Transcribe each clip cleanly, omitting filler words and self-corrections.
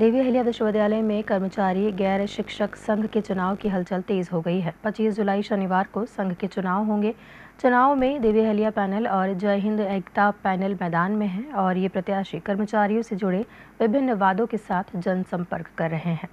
देवी अहिल्या विश्वविद्यालय में कर्मचारी गैर शिक्षक संघ के चुनाव की हलचल तेज हो गई है। 25 जुलाई शनिवार को संघ के चुनाव होंगे। चुनाव में देवी अहिल्या पैनल और जय हिंद एकता पैनल मैदान में हैं और ये प्रत्याशी कर्मचारियों से जुड़े विभिन्न वादों के साथ जनसंपर्क कर रहे हैं।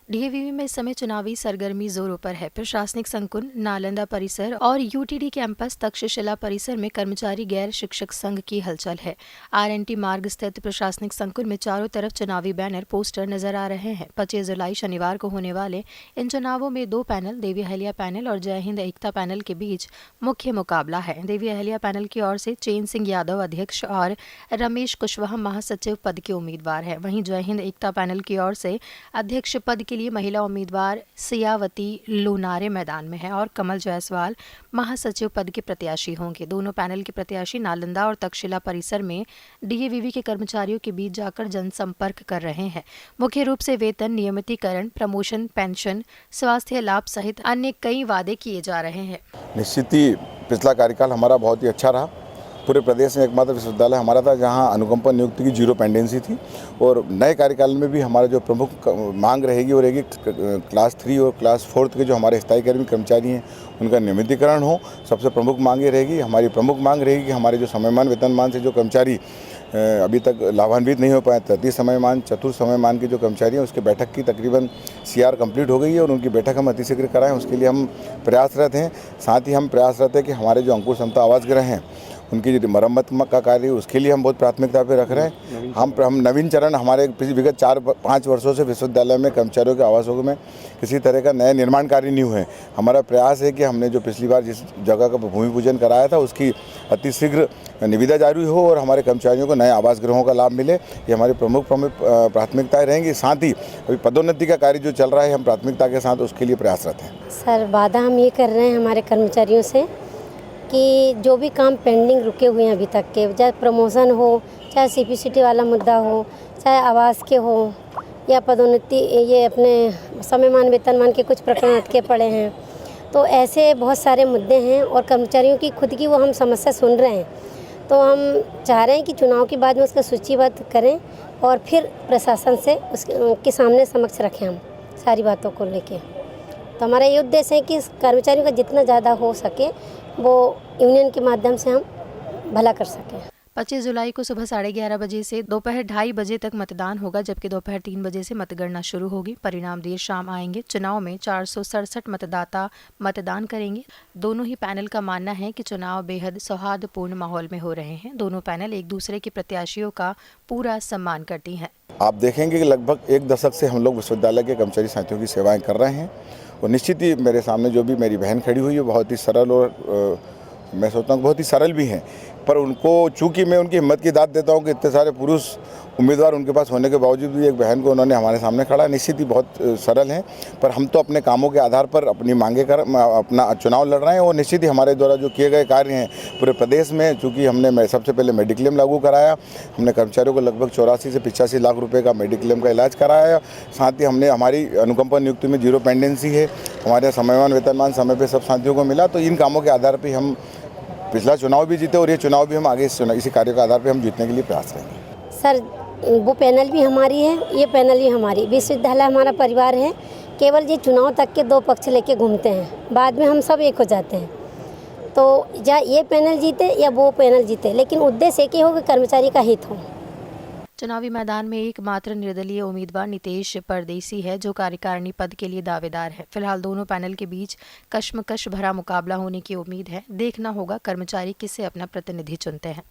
डीएवीवी में इस समय चुनावी सरगर्मी जोरों पर है। प्रशासनिक संकुल, नालंदा परिसर और यूटीडी कैंपस तक्षशिला परिसर में कर्मचारी गैर शिक्षक संघ की हलचल है। आरएनटी मार्ग स्थित प्रशासनिक संकुल में चारों तरफ चुनावी बैनर पोस्टर नजर आ रहे हैं। 25 जुलाई शनिवार को होने वाले इन चुनावों में दो पैनल, देवी अहिल्या पैनल और जय हिंद एकता पैनल के बीच मुख्य मुकाबला है। देवी अहिल्या पैनल की ओर से चेन सिंह यादव अध्यक्ष और रमेश कुशवाहा महासचिव पद के उम्मीदवार है। वहीं जय हिंद एकता पैनल की ओर से अध्यक्ष पद के लिए महिला उम्मीदवार सियावती लोनारे मैदान में है और कमल जायसवाल महासचिव पद के प्रत्याशी होंगे। दोनों पैनल के प्रत्याशी नालंदा और तक्षशिला परिसर में डीएवीवी के कर्मचारियों के बीच जाकर जनसंपर्क कर रहे हैं। मुख्य रूप से वेतन, नियमितीकरण, प्रमोशन, पेंशन, स्वास्थ्य लाभ सहित अन्य कई वादे किए जा रहे हैं। निश्चित ही पिछला कार्यकाल हमारा बहुत ही अच्छा रहा। पूरे प्रदेश में एकमात्र विश्वविद्यालय हमारा था जहां अनुकंपा नियुक्ति की जीरो पेंडेंसी थी और नए कार्यकाल में भी हमारा जो प्रमुख मांग रहेगी वो रहेगी क्लास 3 और क्लास 4 के जो हमारे स्थायी कर्मचारी हैं उनका नियमितीकरण हो। सबसे प्रमुख मांग ये रहेगी, हमारी प्रमुख मांग रहेगी कि हमारे जो समयमान वेतनमान से जो कर्मचारी अभी तक लाभान्वित नहीं हो पाए, तृतीय समयमान, चतुर्थ समयमान के जो कर्मचारी हैं उसके बैठक की तकरीबन सीआर कंप्लीट हो गई है और उनकी बैठक हम अतिशीघ्र कराएं, उसके लिए हम प्रयासरत हैं। साथ ही हम प्रयासरत हैं कि हमारे जो अंकुर समता आवास गृह हैं उनकी जो मरम्मत का कार्य उसके लिए हम बहुत प्राथमिकता पे रख रहे हैं। हम नवीन चरण हमारे विगत 4-5 वर्षों से विश्वविद्यालय में कर्मचारियों के आवासों में किसी तरह का नया निर्माण कार्य नहीं हुए। हमारा प्रयास है कि हमने जो पिछली बार जिस जगह का भूमि पूजन कराया था उसकी अतिशीघ्र निविदा जारी हो और हमारे कर्मचारियों को नए आवास गृहों का लाभ मिले। ये हमारी प्रमुख प्राथमिकताएँ रहेंगी। साथ ही अभी पदोन्नति का कार्य जो चल रहा है हम प्राथमिकता के साथ उसके लिए प्रयासरत हैं। सर, वादा हम ये कर रहे हैं हमारे कर्मचारियों से कि जो भी काम पेंडिंग रुके हुए हैं अभी तक के, चाहे प्रमोशन हो, चाहे सीपीसीटी वाला मुद्दा हो, चाहे आवास के हो या पदोन्नति, ये अपने समयमान वेतनमान के कुछ प्रकरण अटके पड़े हैं, तो ऐसे बहुत सारे मुद्दे हैं और कर्मचारियों की खुद की वो हम समस्या सुन रहे हैं। तो हम चाह रहे हैं कि चुनाव के बाद में उसका सूचीबद्ध करें और फिर प्रशासन से उसके सामने समक्ष रखें हम सारी बातों को लेके। तो हमारा ये उद्देश्य है कि कर्मचारियों का जितना ज़्यादा हो सके वो यूनियन के माध्यम से हम भला कर सकें। 25 जुलाई को सुबह 11:30 बजे से दोपहर 2:30 बजे तक मतदान होगा, जबकि दोपहर 3 बजे से मतगणना शुरू होगी। परिणाम देर शाम आएंगे। चुनाव में 467 मतदाता मतदान करेंगे। दोनों ही पैनल का मानना है कि चुनाव बेहद सौहार्दपूर्ण माहौल में हो रहे हैं। दोनों पैनल एक दूसरे के प्रत्याशियों का पूरा सम्मान करती हैं। आप देखेंगे कि लगभग 1 दशक से हम लोग विश्वविद्यालय के कर्मचारी साथियों की सेवाएं कर रहे हैं और निश्चित ही मेरे सामने जो भी मेरी बहन खड़ी हुई है बहुत ही सरल और मैं सोचता हूँ बहुत ही सरल भी हैं, पर उनको चूंकि मैं उनकी हिम्मत की दाद देता हूँ कि इतने सारे पुरुष उम्मीदवार उनके पास होने के बावजूद भी एक बहन को उन्होंने हमारे सामने खड़ा। निश्चित ही बहुत सरल हैं, पर हम तो अपने कामों के आधार पर अपनी मांगे कर अपना चुनाव लड़ रहे हैं और निश्चित ही हमारे द्वारा जो किए गए कार्य हैं पूरे प्रदेश में, चूँकि हमने सबसे पहले मेडिक्लेम लागू कराया, हमने कर्मचारियों को लगभग 84 से 85 लाख रुपये का मेडिक्लेम का इलाज कराया। साथ ही हमने हमारी अनुकंपा नियुक्ति में जीरो पेंडेंसी है, हमारे समयमान वेतनमान समय पर सब साथियों को मिला। तो इन कामों के आधार पर हम पिछला चुनाव भी जीते और ये चुनाव भी हम आगे इसी कार्य के आधार पर हम जीतने के लिए प्रयास करेंगे। सर, वो पैनल भी हमारी है, ये पैनल भी हमारी, विश्वविद्यालय हमारा परिवार है। केवल ये चुनाव तक के 2 पक्ष लेके घूमते हैं, बाद में हम सब एक हो जाते हैं। तो या ये पैनल जीते या वो पैनल जीते, लेकिन उद्देश्य एक ही हो कि कर्मचारी का हित हो। चुनावी मैदान में एकमात्र निर्दलीय उम्मीदवार नितेश परदेसी है जो कार्यकारिणी पद के लिए दावेदार है। फिलहाल दोनों पैनल के बीच कश्मकश भरा मुकाबला होने की उम्मीद है। देखना होगा कर्मचारी किसे अपना प्रतिनिधि चुनते हैं।